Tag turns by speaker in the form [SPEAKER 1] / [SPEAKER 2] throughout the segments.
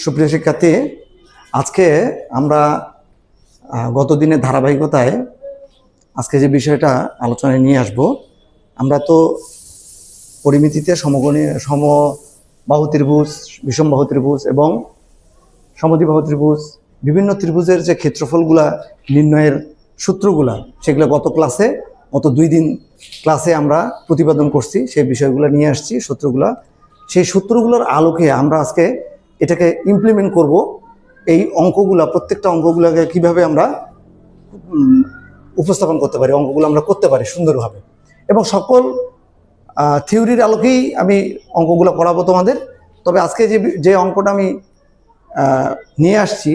[SPEAKER 1] সুপ্রিয় শিক্ষার্থী, আজকে আমরা গত দিনের ধারাবাহিকতায় আজকে যে বিষয়টা আলোচনায় নিয়ে আসব, আমরা তো পরিমিতিতে সমবাহু ত্রিভুজ, বিষমবাহু ত্রিভুজ এবং সমদ্বিবাহু ত্রিভুজ, বিভিন্ন ত্রিভুজের যে ক্ষেত্রফলগুলা নির্ণয়ের সূত্রগুলা, সেগুলো গত 2 দিন ক্লাসে আমরা প্রতিপাদন করছি। সেই বিষয়গুলো নিয়ে আসছি সূত্রগুলা। সেই সূত্রগুলোর আলোকে আমরা আজকে এটাকে ইমপ্লিমেন্ট করব। এই অঙ্কগুলা, প্রত্যেকটা অঙ্কগুলোকে কিভাবে আমরা উপস্থাপন করতে পারি, অঙ্কগুলো আমরা করতে পারি সুন্দরভাবে, এবং সকল থিওরির আলোকেই আমি অঙ্কগুলো করাবো তোমাদের। তবে আজকে যে অঙ্কটা আমি নিয়ে আসছি,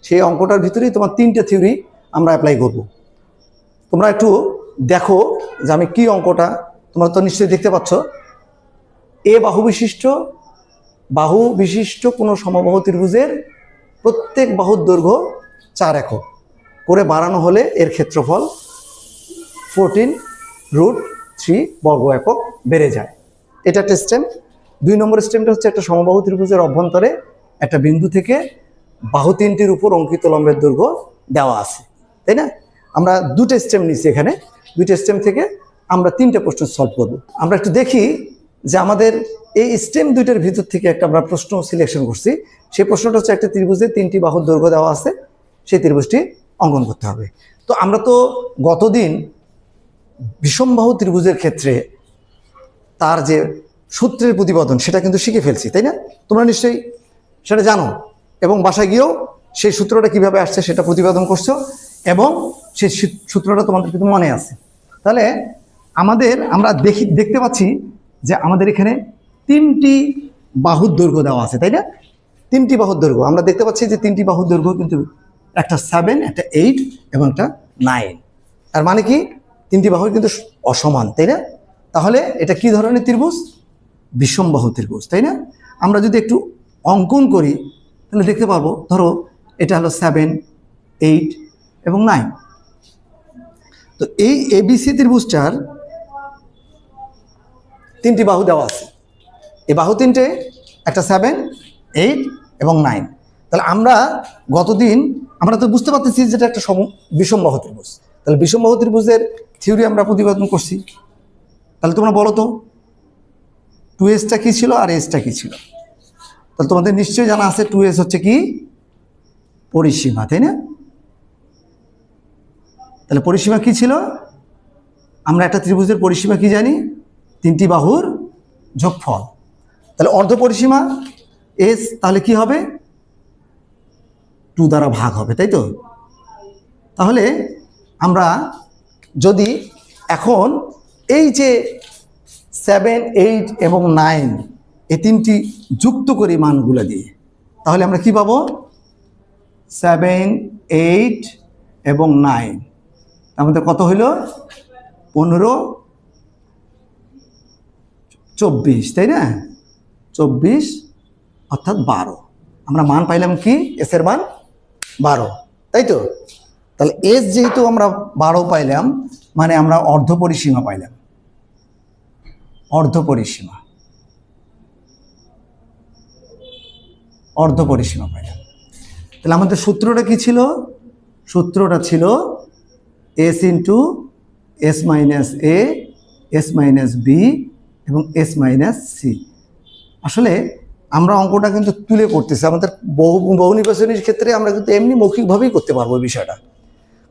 [SPEAKER 1] সেই অঙ্কটার ভিতরেই তোমার 3টে থিওরি আমরা অ্যাপ্লাই করব। তোমরা একটু দেখো যে আমি কি অঙ্কটা, তোমরা তো নিশ্চয়ই দেখতে পাচ্ছ। বাহু বিশিষ্ট কোনো সমবাহু ত্রিভুজের প্রত্যেক বাহুর দৈর্ঘ্য 4 একক করে বাড়ানো হলে এর ক্ষেত্রফল 14√3 বর্গ একক বেড়ে যায়। এটা একটা স্টেম। 2 নম্বর স্টেমটা হচ্ছে একটা সমবাহু ত্রিভুজের অভ্যন্তরে একটা বিন্দু থেকে বাহু 3টির উপর অঙ্কিত লম্বের দৈর্ঘ্য দেওয়া আছে, তাই না? আমরা 2টে স্টেম নিচ্ছি এখানে। 2টে স্টেম থেকে আমরা 3টে প্রশ্ন সলভ করব। আমরা একটু দেখি যে আমাদের এই স্টেম 2টার ভিতর থেকে একটা আমরা প্রশ্ন সিলেকশন করছি। সেই প্রশ্নটা হচ্ছে একটা ত্রিভুজে 3টি বাহুর দৈর্ঘ্য দেওয়া আছে, সেই ত্রিভুজটি অঙ্কন করতে হবে। তো আমরা তো গতদিন বিষমবাহু ত্রিভুজের ক্ষেত্রে তার যে সূত্রের প্রতিপাদন সেটা কিন্তু শিখে ফেলছি, তাই না? তোমরা নিশ্চয়ই সেটা জানো, এবং বাসায় গিয়েও সেই সূত্রটা কিভাবে আসছে সেটা প্রতিপাদন করছো, এবং সেই সূত্রটা তোমাদের কিন্তু মনে আছে। তাহলে আমরা দেখতে পাচ্ছি যে আমাদের এখানে 3টি বাহুর দৈর্ঘ্য দেওয়া আছে, তাই না? 3টি বাহুর দৈর্ঘ্য আমরা দেখতে পাচ্ছি যে 3টি বাহুর দৈর্ঘ্য কিন্তু একটা 7, একটা 8 এবং একটা 9। তার মানে কি 3টি বাহু কিন্তু অসমান, তাই না? তাহলে এটা কি ধরনের ত্রিভুজ? বিষমবাহু ত্রিভুজ, তাই না? আমরা যদি একটু অঙ্কন করি তাহলে দেখতে পারবো, ধরো এটা হলো 7, 8 এবং 9। তো এই এবিসি ত্রিভুজটার 3টি বাহু দেওয়া আছে। এই বাহু 3টে, একটা 7, 8 এবং 9। তাহলে আমরা গতদিন আমরা তো বুঝতে পারতেছি যেটা একটা বিষমবাহু ত্রিভুজ। তাহলে বিষমবাহু ত্রিভুজের থিওরি আমরা প্রতিপাদন করছি। তাহলে তোমরা বলো তো 2s কি ছিল আর s কি ছিল? তাহলে তোমাদের নিশ্চয়ই জানা আছে 2s হচ্ছে কি? পরিসীমা, তাই না? তাহলে পরিসীমা কি ছিল? আমরা একটা ত্রিভুজের পরিসীমা কি জানি? 3টি বাহুর যোগফল। তাহলে অর্ধ পরিসীমা s তাহলে কি হবে? 2 দ্বারা ভাগ হবে, তাই তো? তাহলে আমরা যদি এখন এই যে 7, 8 এবং 9 এই 3টি যুক্ত করি মানগুলো দিয়ে, তাহলে আমরা কি পাবো? 7, 8 এবং 9 আমাদের কত হইল? 15, 24, তাই না? 24 অর্থাৎ 12। আমরা মান পাইলাম কি? এস এর মান 12, তাই তো? তাহলে এস যেহেতু আমরা 12 পাইলাম, মানে আমরা অর্ধ পরিসীমা পাইলাম। অর্ধ পরিসীমা পাইলাম। তাহলে আমাদের সূত্রটা কি ছিল? সূত্রটা ছিল s into s minus a, s minus b এবং s মাইনাস c। আসলে আমরা অঙ্কটা কিন্তু তুলে করতেছি। আমাদের বহু নির্বাচনীর ক্ষেত্রে আমরা কিন্তু এমনি মৌখিকভাবেই করতে পারবো বিষয়টা।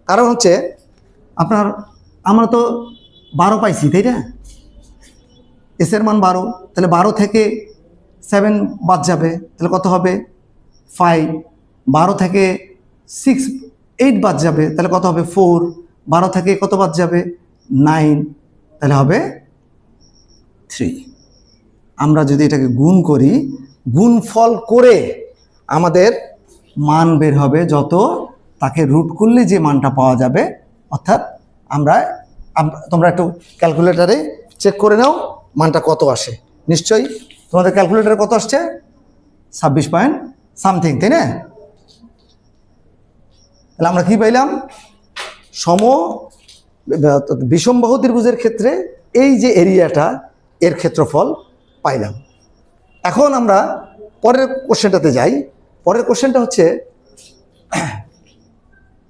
[SPEAKER 1] কারণ হচ্ছে আমরা তো 12 পাইছি, তাই না? এস এর মান 12। তাহলে 12 থেকে 7 বাদ যাবে, তাহলে কত হবে? 5। 12 থেকে 8 বাদ যাবে, তাহলে কত হবে? 4। 12 থেকে কত বাদ যাবে? 9, তাহলে হবে 3। আমরা যদি এটাকে গুণ করি, গুণফল করে আমাদের মান বের হবে, যত তাকে রুট করলে যে মানটা পাওয়া যাবে। অর্থাৎ তোমরা একটু ক্যালকুলেটারে চেক করে নাও মানটা কত আসে। নিশ্চয়ই তোমাদের ক্যালকুলেটারে কত আসছে? 26 পয়েন্ট সামথিং, তাই না? তাহলে আমরা কি পাইলাম? বিষমবাহু ত্রিভুজের ক্ষেত্রে এই যে এরিয়াটা, এর ক্ষেত্রফল পাইলাম। এখন আমরা পরের কোশ্চেনটাতে যাই পরের কোশ্চেনটা হচ্ছে,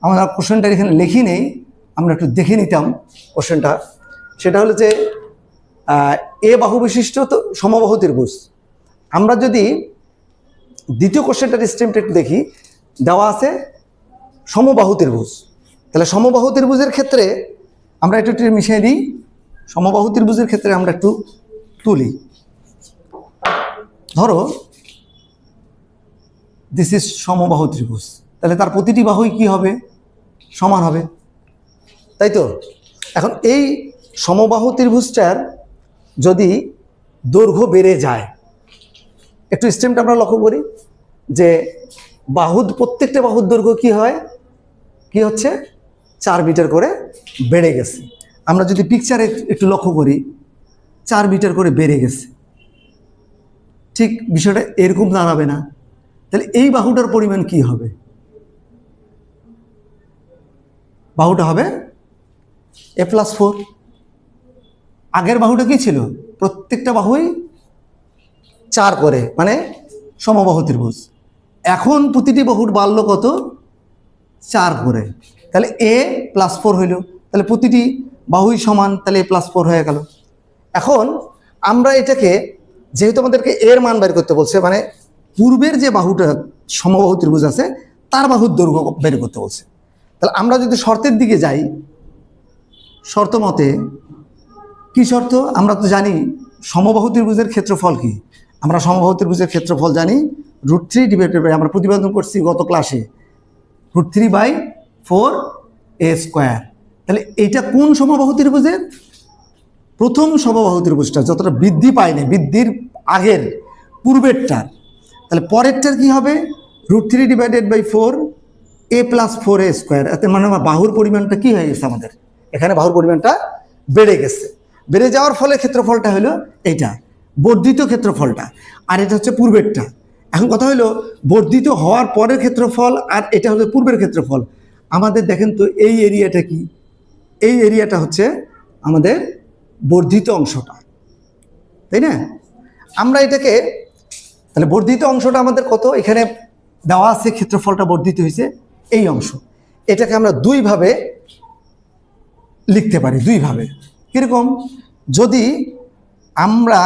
[SPEAKER 1] আমরা কোশ্চেনটা এখানে লিখি নেই, আমরা একটু দেখে নিতাম কোশ্চেনটা। সেটা হলো যে এ বাহু বিশিষ্ট তো সমবাহু ত্রিভুজ। আমরা যদি দ্বিতীয় কোশ্চেনটার স্টেমটা একটু দেখি, দেওয়া আছে সমবাহু ত্রিভুজ। তাহলে সমবাহু ত্রিভুজের ক্ষেত্রে আমরা একটু মিশিয়ে দিই। সমবাহু ত্রিভুজের ক্ষেত্রে আমরা একটু তুলি। ধরো দিস ইজ সমবাহু ত্রিভুজ, তাহলে তার প্রতিটি বাহুই কি হবে? সমান হবে, তাই তো? এখন এই সমবাহু ত্রিভুজটার যদি দৈর্ঘ্য বেড়ে যায়, একটু স্টেমটা আমরা লক্ষ্য করি যে প্রত্যেকটা বাহুর দৈর্ঘ্য কি হয়, কি হচ্ছে 4 মিটার করে বেড়ে গেছে। আমরা যদি পিকচারে একটু লক্ষ্য করি, 4 মিটার করে বেড়ে গেছে। ঠিক বিষয়টা এরকম দাঁড়াবে না? তাহলে এই বাহুটার পরিমাণ কি হবে? বাহুটা হবে a+4। আগের বাহুটা কি ছিল? প্রত্যেকটা বাহুই 4 করে, মানে সমবাহু ত্রিভুজ। এখন প্রতিটি বাহুর বাড়ল কত? 4 করে। তাহলে a+4 হইল, তাহলে প্রতিটি বাহুই সমান, তাহলে a+4 হয়ে গেল। এখন আমরা এটাকে, যেহেতু আমাদেরকে এর মান বের করতে বলছে, মানে পূর্বের যে বাহুটা সমবাহু ত্রিভুজ আছে তার বাহুর দৈর্ঘ্য বের করতে বলছে, তাহলে আমরা যদি শর্তের দিকে যাই, শর্ত মতে কি শর্ত? আমরা তো জানি সমবাহু ত্রিভুজের ক্ষেত্রফল কি। আমরা সমবাহু ত্রিভুজের ক্ষেত্রফল জানি √3 ডিভাইডেড বাই, আমরা প্রতিপাদন করছি গত ক্লাসে, √3/4a²। তাহলে এইটা কোন সমবাহু ত্রিভুজের? প্রথম সমবাহু ত্রিভুজটা, যতটা বৃদ্ধি পায়নি, বৃদ্ধির আগের পূর্বেরটার। তাহলে পরেরটার কি হবে? √3 ডিভাইডেড বাই 4 a+4a²। এতে মানে বাহুর পরিমাণটা কি হয়ে গেছে আমাদের? এখানে বাহুর পরিমাণটা বেড়ে গেছে। বেড়ে যাওয়ার ফলে ক্ষেত্রফলটা হলো এইটা, বর্ধিত ক্ষেত্রফলটা, আর এটা হচ্ছে পূর্বেরটা। এখন কথা হলো বর্ধিত হওয়ার পরের ক্ষেত্রফল আর এটা হলো পূর্বের ক্ষেত্রফল। আমাদের দেখেন তো এই এরিয়াটা কি? এই এরিয়াটা হচ্ছে আমাদের বর্ধিত অংশটা, তাই না? আমরা এটাকে, তাহলে বর্ধিত অংশটা আমাদের কত? এখানে দেওয়া আছে ক্ষেত্রফলটা বর্ধিত হয়েছে এই অংশ। এটাকে আমরা দুইভাবে লিখতে পারি, দুইভাবে। কিরকম? যদি আমরা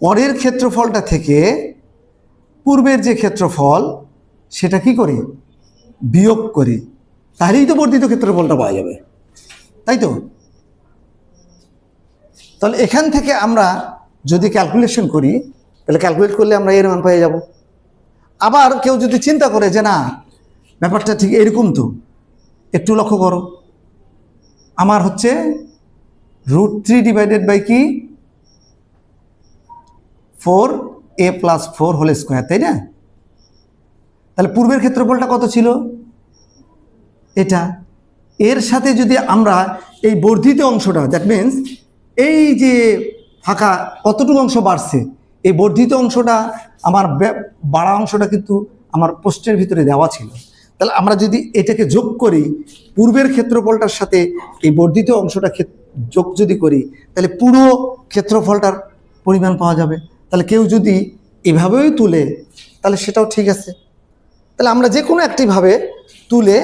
[SPEAKER 1] পরের ক্ষেত্রফলটা থেকে পূর্বের যে ক্ষেত্রফল সেটা কি করি? বিয়োগ করি, তাহলেই তো বর্ধিত ক্ষেত্রফলটা পাওয়া যাবে, তাই তো? তাহলে এখান থেকে আমরা যদি ক্যালকুলেশন করি, তাহলে ক্যালকুলেট করলে আমরা এর মান পেয়ে যাব। আবার কেউ যদি চিন্তা করে যে না, ব্যাপারটা ঠিক এরকম, তো একটু লক্ষ্য করো, আমার হচ্ছে √3 ডিভাইডেড বাই কি 4a+4² তাই না? তাহলে পূর্বের ক্ষেত্রফলটা কত ছিল? এটা। এর সাথে যদি আমরা এই বর্ধিত অংশটা, দ্যাট মিনস এই যে ফাঁকা কতটুকু অংশ বাড়ছে, এই বর্ধিত অংশটা, আমার বাড়া অংশটা কিন্তু আমার প্রশ্নের ভিতরে দেওয়া ছিল। তাহলে আমরা যদি এটাকে যোগ করি, পূর্বের ক্ষেত্রফলটার সাথে এই বর্ধিত অংশটা যোগ যদি করি, তাহলে পুরো ক্ষেত্রফলটার পরিমাণ পাওয়া যাবে। তাহলে কেউ যদি এভাবেই তুলে, তাহলে সেটাও ঠিক আছে। তাহলে আমরা যে কোনো একটিভাবে তুলে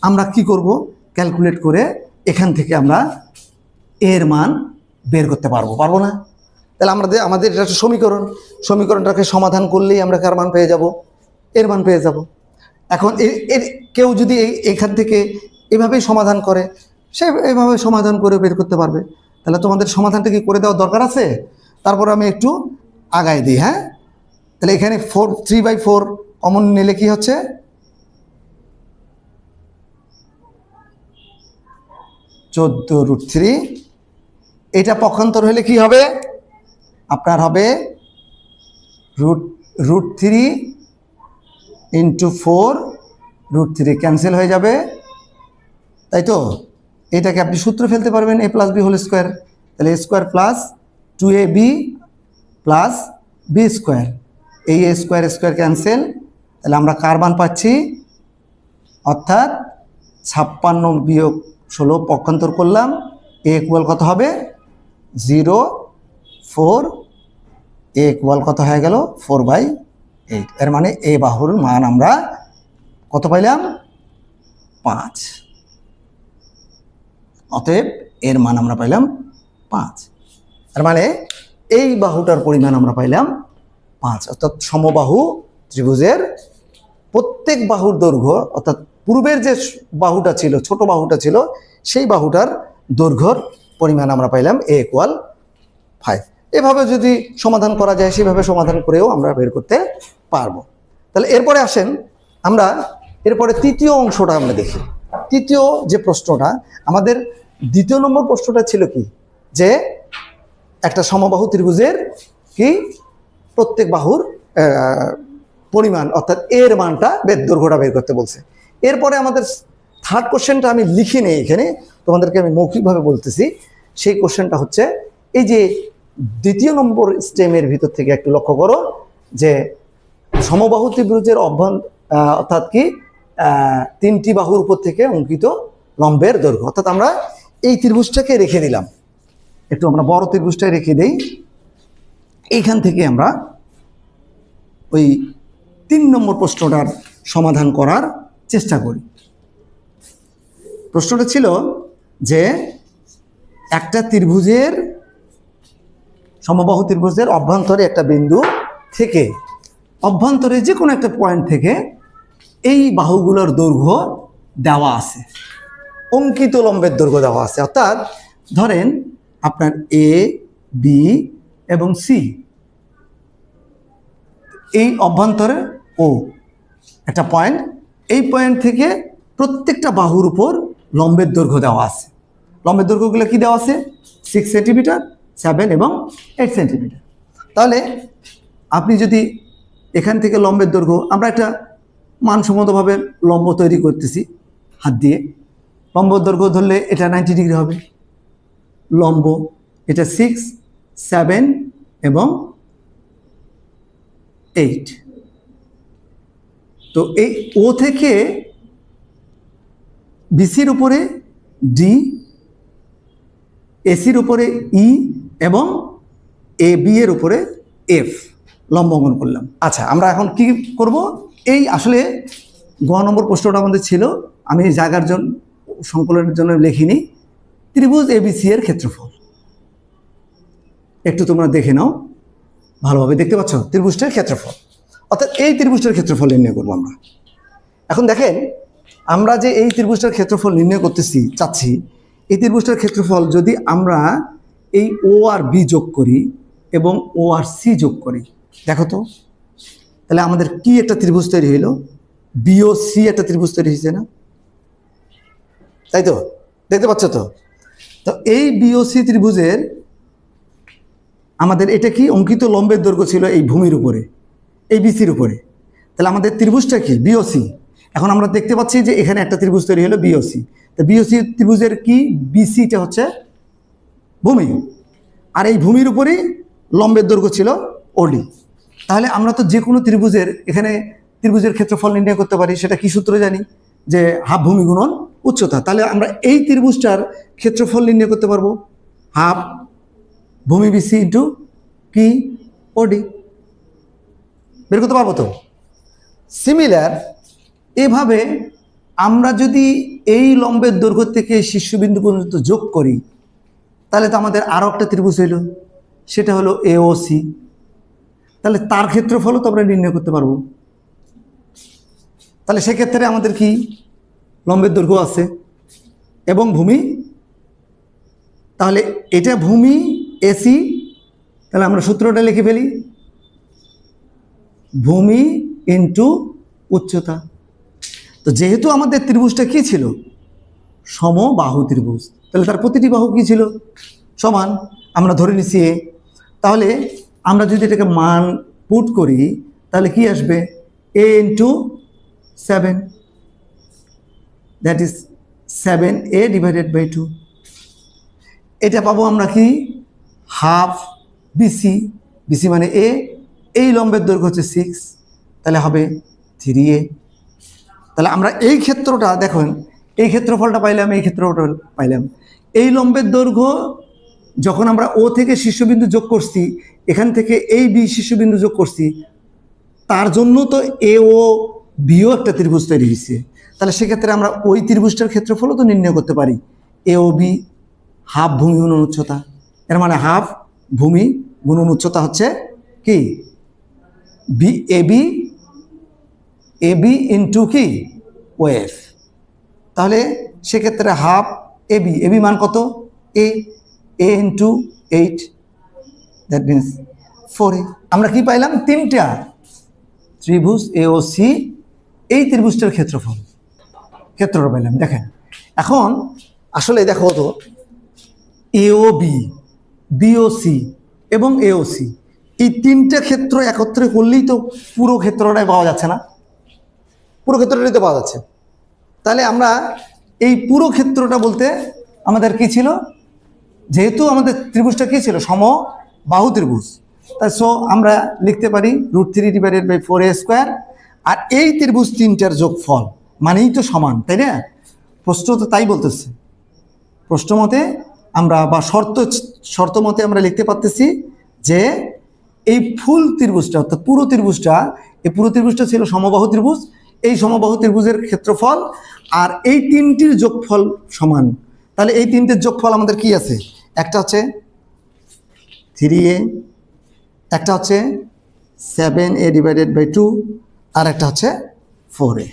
[SPEAKER 1] আমরা কি করব? ক্যালকুলেট করে এখান থেকে আমরা এর মান বের করতে পারবো না? তাহলে আমাদের এটা একটা সমীকরণটাকে সমাধান করলেই আমরা কার মান পেয়ে যাব? এর মান পেয়ে যাব। এখন কেউ যদি এখান থেকে এভাবেই সমাধান করে, সে এভাবে সমাধান করে বের করতে পারবে। তাহলে তোমাদের সমাধানটা কি করে দেওয়ার দরকার আছে? তারপর আমি একটু আগায় দিই। হ্যাঁ, তাহলে এখানে 3/4 কমন নিলে কি হচ্ছে? 14√3। এটা পক্ষান্তর হলে কি হবে? আপনার হবে √3 × 4, √3 ক্যান্সেল হয়ে যাবে, তাই তো? এটাকে আপনি সূত্র ফেলতে পারবেন a+b²। তাহলে a² + 2ab + b²। এই a² ক্যান্সেল, তাহলে আমরা কার মান পাচ্ছি? অর্থাৎ 56 বিয়োগ 16 পক্ষান্তর করলাম, a = কত হবে? 0, 4। a = কত হয়ে গেল? 4/16। 8। এর মানে এ বাহুর মান আমরা কত পাইলাম? 5। অতএব এর মান আমরা পাইলাম 5। এর মানে এই বাহুটার পরিমাণ আমরা পাইলাম 5। অর্থাৎ সমবাহু ত্রিভুজের প্রত্যেক বাহুর দৈর্ঘ্য, অর্থাৎ পূর্বের যে বাহুটা ছিল, ছোট বাহুটা ছিল, সেই বাহুটার দৈর্ঘ্যর পরিমাণ আমরা পাইলাম a = 5। এভাবে যদি সমাধান করা যায়, সেভাবে সমাধান করেও আমরা বের করতে পারবো। তাহলে এরপরে আসেন আমরা এরপরে তৃতীয় অংশটা আমরা দেখি। তৃতীয় যে প্রশ্নটা, আমাদের দ্বিতীয় নম্বর প্রশ্নটা ছিল কি, যে একটা সমবাহু ত্রিভুজের কি প্রত্যেক বাহুর পরিমাণ, অর্থাৎ এর মানটা দৈর্ঘ্যটা বের করতে বলছে। এরপরে আমাদের থার্ড কোশ্চেনটা আমি লিখি নেই এখানে, তোমাদেরকে আমি মৌখিকভাবে বলতেছি। সেই কোশ্চেনটা হচ্ছে এই যে দ্বিতীয় নম্বর স্টেমের ভিতর থেকে একটু লক্ষ্য করো, যে সমবাহু ত্রিভুজের অর্থাৎ কি তিনটি বাহুর উপর থেকে অঙ্কিত লম্বের দৈর্ঘ্য। অর্থাৎ আমরা এই ত্রিভুজটাকে রেখে দিলাম, একটু আমরা বড় ত্রিভুজটাই রেখে দেই। এইখান থেকে আমরা ওই 3 নম্বর প্রশ্নটার সমাধান করার চেষ্টা করি। প্রশ্নটা ছিল যে একটা ত্রিভুজের, সমবাহু ত্রিভুজের অভ্যন্তরে একটা বিন্দু থেকে, অভ্যন্তরে যে কোনো একটা পয়েন্ট থেকে এই বাহুগুলোর দৈর্ঘ্য দেওয়া আছে, অঙ্কিত লম্বের দৈর্ঘ্য দেওয়া আছে। অর্থাৎ ধরেন আপনার এ, বি এবং সি, এই অভ্যন্তরে ও একটা পয়েন্ট, এই পয়েন্ট থেকে প্রত্যেকটা বাহুর উপর লম্বের দৈর্ঘ্য দেওয়া আছে। লম্বের দৈর্ঘ্যগুলো কি দেওয়া আছে? 6 সেন্টিমিটার, 7 এবং 8 সেন্টিমিটার। তাহলে আপনি যদি এখান থেকে লম্বের দৈর্ঘ্য, আমরা একটা মানসম্মতভাবে লম্ব তৈরি করতেছি হাত দিয়ে, লম্ব দৈর্ঘ্য ধরলে এটা 90 ডিগ্রি হবে। লম্ব এটা 6, 7 এবং 8। তো এই ও থেকে বিসির উপরে ডি, এসির উপরে ই এবং এ বি এর উপরে এফ লম্ব অঙ্কন করলাম। আচ্ছা, আমরা এখন কি করব? এই আসলে গ নম্বর প্রশ্নটা আমাদের ছিল, আমি এই জায়গার জন্য সংকলনের জন্য লিখিনি, ত্রিভুজ এবিসি এর ক্ষেত্রফল। একটু তোমরা দেখে নাও, ভালোভাবে দেখতে পাচ্ছ ত্রিভুজটার ক্ষেত্রফল। অর্থাৎ এই ত্রিভুজটার ক্ষেত্রফল নির্ণয় করবো আমরা। এখন দেখেন, আমরা যে এই ত্রিভুজটার ক্ষেত্রফল নির্ণয় চাচ্ছি, এই ত্রিভুজটার ক্ষেত্রফল যদি আমরা এই ও আর বি যোগ করি এবং ও আর সি যোগ করি, দেখো তো তাহলে আমাদের কি একটা ত্রিভুজ তৈরি হইল? বিও সি একটা ত্রিভুজ তৈরি হয়েছে না? তাই তো, দেখতে পাচ্ছ তো? তো এই বিও সি ত্রিভুজের আমাদের এটা কি অঙ্কিত লম্বের দৈর্ঘ্য ছিল এই ভূমির উপরে, এই বিসির উপরে। তাহলে আমাদের ত্রিভুজটা কি? বিওসি। এখন আমরা দেখতে পাচ্ছি যে এখানে একটা ত্রিভুজ তৈরি হলো বিওসি। তো বিওসি ত্রিভুজের কি বিসিটা হচ্ছে ভূমি, আর এই ভূমির উপরেই লম্বের দৈর্ঘ্য ছিল ওডি। তাহলে আমরা তো যে কোনো ত্রিভুজের, এখানে ত্রিভুজের ক্ষেত্রফল নির্ণয় করতে পারি। সেটা কি সূত্র জানি? যে হাফ ভূমি গুণন উচ্চতা। তাহলে আমরা এই ত্রিভুজটার ক্ষেত্রফল নির্ণয় করতে পারবো, হাফ ভূমি বিসি ইন্টু কি ওডি, বের করতে পারবো তো? সিমিলার এভাবে আমরা যদি এই লম্বের দৈর্ঘ্য থেকে শীর্ষবিন্দু পর্যন্ত যোগ করি, তাহলে তো আমাদের আরও একটা ত্রিভুজ হইল, সেটা হলো এওসি। তাহলে তার ক্ষেত্রফলও তো আমরা নির্ণয় করতে পারবো। তাহলে সেক্ষেত্রে আমাদের কি লম্বের দৈর্ঘ্য আছে এবং ভূমি, তাহলে এটা ভূমি এসি। তাহলে আমরা সূত্রটা লিখে ফেলি, ভূমি ইন্টু উচ্চতা। তো যেহেতু আমাদের ত্রিভুজটা কি ছিল? সমবাহু ত্রিভুজ, তাহলে তার প্রতিটি বাহু কি ছিল? সমান। আমরা ধরে নিচ্ছি এ। তাহলে আমরা যদি এটাকে মান পুট করি, তাহলে কি আসবে? A into 7, that is 7a divided by 2। এটা পাবো আমরা কি? Half BC. বিসি মানে এ, এই লম্বের দৈর্ঘ্য হচ্ছে 6, তাহলে হবে 3a। তাহলে আমরা এই ক্ষেত্রটা দেখুন, এই ক্ষেত্রফলটা পাইলাম, এই ক্ষেত্রফলটা পাইলাম। এই লম্বের দৈর্ঘ্য যখন আমরা ও থেকে শীর্ষবিন্দু যোগ করছি, এখান থেকে এই বি শীর্ষবিন্দু যোগ করছি, তার জন্য তো এ ও বিও একটা ত্রিভুজ তৈরি হয়েছে। তাহলে সেক্ষেত্রে আমরা ওই ত্রিভুজটার ক্ষেত্রফলও তো নির্ণয় করতে পারি। এ ও বি হাফ ভূমি গুণন উচ্চতা, এর মানে হাফ ভূমি গুণন উচ্চতা হচ্ছে কি বি এ বি ইন্টু কি ওএফ। তাহলে সেক্ষেত্রে হাফ এ বি মান কত এ ইন্টু 8, দ্যাট মিনস 4a। আমরা কি পাইলাম? তিনটা ত্রিভুজ এ ও সি, এই ত্রিভুজটার ক্ষেত্রটা পাইলাম। দেখেন এখন আসলে দেখো তো এ ও বি, বি ও সি এবং এ ও সি, এই তিনটা ক্ষেত্র একত্রে করলেই তো পুরো ক্ষেত্রটাই পাওয়া যাচ্ছে না? পুরো ক্ষেত্রটাই তো পাওয়া যাচ্ছে। তাহলে আমরা এই পুরো ক্ষেত্রটা বলতে আমাদের কি ছিল? যেহেতু আমাদের ত্রিভুজটা কি ছিল? সমবাহু ত্রিভুজ। তাই সো আমরা লিখতে পারি √3/4a²। আর এই ত্রিভুজ তিনটার যোগফল মানেই তো সমান, তাই না? প্রশ্ন তো তাই বলতেছে। প্রশ্ন মতে আমরা বা শর্ত মতে আমরা লিখতে পারতেছি যে এই ফুল ত্রিভুজটা অর্থাৎ পুরো ত্রিভুজটা, এই পুরো ত্রিভুজটা ছিল সমবাহু ত্রিভুজ। এই সমবাহু ত্রিভুজের ক্ষেত্রফল আর এই তিনটির যোগফল সমান। তাহলে এই তিনটির যোগফল আমাদের কি আছে? একটা হচ্ছে 3a, একটা হচ্ছে 7a/2, আর একটা হচ্ছে 4a।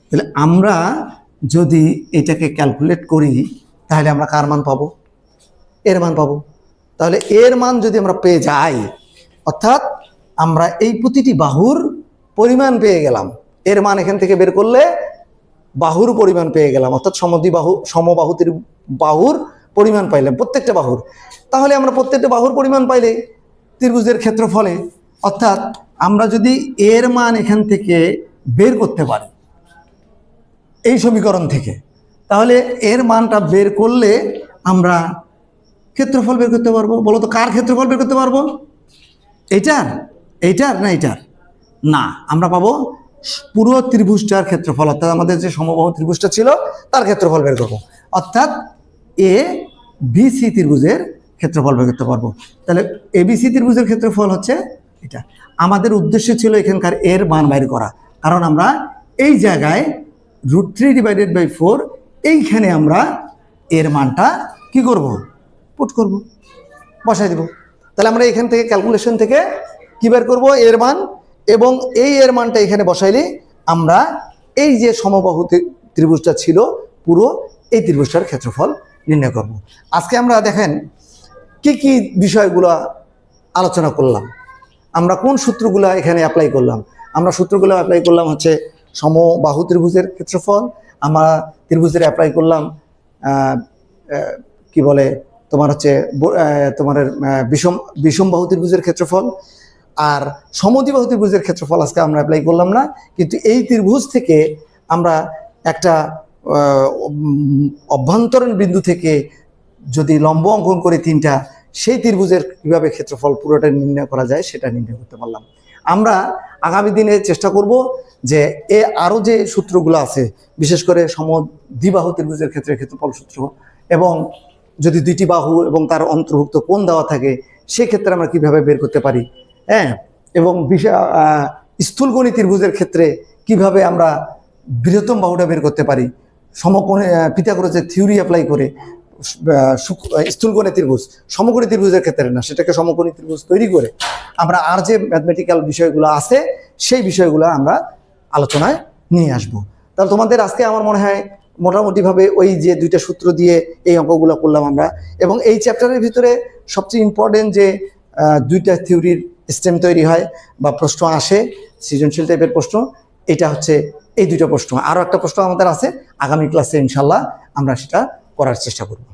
[SPEAKER 1] তাহলে আমরা যদি এটাকে ক্যালকুলেট করি তাহলে আমরা কার মান পাবো? এর মান পাবো। তাহলে এর মান যদি আমরা পেয়ে যাই, অর্থাৎ আমরা এই প্রতিটি বাহুর পরিমাণ পেয়ে গেলাম। এর মান এখান থেকে বের করলে বাহুর পরিমাণ পেয়ে গেলাম, অর্থাৎ বাহুর পরিমাণ পাইলাম প্রত্যেকটা বাহুর। তাহলে আমরা প্রত্যেকটা বাহুর পরিমাণ পাইলে ত্রিভুজের ক্ষেত্রফলে, অর্থাৎ আমরা যদি এর মান এখান থেকে বের করতে পারি এই সমীকরণ থেকে, তাহলে এর মানটা বের করলে আমরা ক্ষেত্রফল বের করতে পারবো। বলো তো কার ক্ষেত্রফল বের করতে পারবো? এইটার না এইটার? না, আমরা পাবো পুরো ত্রিভুজটার ক্ষেত্রফল, অর্থাৎ আমাদের যে সমবাহু ত্রিভুজটা ছিল তার ক্ষেত্রফল বের করবো, অর্থাৎ এ বি সি ত্রিভুজের ক্ষেত্রফল বের করতে পারবো। তাহলে এ বি সি ত্রিভুজের ক্ষেত্রফল হচ্ছে এটা। আমাদের উদ্দেশ্য ছিল এখানকার এর মান বাইর করা, কারণ আমরা এই জায়গায় √3/4 এইখানে আমরা এর মানটা কি করব? পুট করব, বসাই দেব। তাহলে আমরা এখান থেকে ক্যালকুলেশন থেকে কি বের করব? এর মান, এবং এই এর মানটা এখানে বসাইলে আমরা এই যে সমবাহু ত্রিভুজটা ছিল পুরো এই ত্রিভুজটার ক্ষেত্রফল নির্ণয় করব। আজকে আমরা দেখেন কি কি বিষয়গুলো আলোচনা করলাম, আমরা কোন সূত্রগুলো এখানে অ্যাপ্লাই করলাম। আমরা সূত্রগুলো অ্যাপ্লাই করলাম হচ্ছে সমবাহু ত্রিভুজের ক্ষেত্রফল, আমরা ত্রিভুজের অ্যাপ্লাই করলাম কি বলে তোমার হচ্ছে তোমার বিষমবাহু ত্রিভুজের ক্ষেত্রফল, আর সমদ্বিবাহু ত্রিভুজের ক্ষেত্রফল আজকে আমরা অ্যাপ্লাই করলাম না। কিন্তু এই ত্রিভুজ থেকে আমরা একটা অভ্যন্তরীণ বিন্দু থেকে যদি লম্ব অঙ্কন করে তিনটা, সেই ত্রিভুজের কীভাবে ক্ষেত্রফল পুরোটা নির্ণয় করা যায় সেটা নির্ণয় করতে পারলাম। আমরা আগামী দিনে চেষ্টা করব যে আরও যে সূত্রগুলো আছে, বিশেষ করে সমদ্বিবাহু ত্রিভুজের ক্ষেত্রে ক্ষেত্রফল সূত্র, এবং যদি দুইটি বাহু এবং তার অন্তর্ভুক্ত কোণ দেওয়া থাকে সেক্ষেত্রে আমরা কিভাবে বের করতে পারি, হ্যাঁ, এবং স্থূলকোণী ত্রিভুজের ক্ষেত্রে কিভাবে আমরা বৃহত্তম বাহুটা বের করতে পারি, সমকোণে পিথাগোরাসের থিওরি অ্যাপ্লাই করে স্থূলকোণী ত্রিভুজ, সমকোণী ত্রিভুজের ক্ষেত্রে না, সেটাকে সমকোণী ত্রিভুজ তৈরি করে আমরা আর যে ম্যাথমেটিক্যাল বিষয়গুলো আছে সেই বিষয়গুলো আমরা আলোচনায় নিয়ে আসব। তাহলে তোমাদের আজকে আমার মনে হয় মোটামুটিভাবে ওই যে দুইটা সূত্র দিয়ে এই অঙ্কগুলো করলাম আমরা, এবং এই চ্যাপ্টারের ভিতরে সবচেয়ে ইম্পর্টেন্ট যে দুইটা থিওরির স্টেম তৈরি হয় বা প্রশ্ন আসে, সৃজনশীল টাইপের প্রশ্ন, এটা হচ্ছে এই দুইটা প্রশ্ন। আরও একটা প্রশ্ন আমাদের আছে, আগামী ক্লাসে ইনশাল্লাহ আমরা সেটা করার চেষ্টা করব।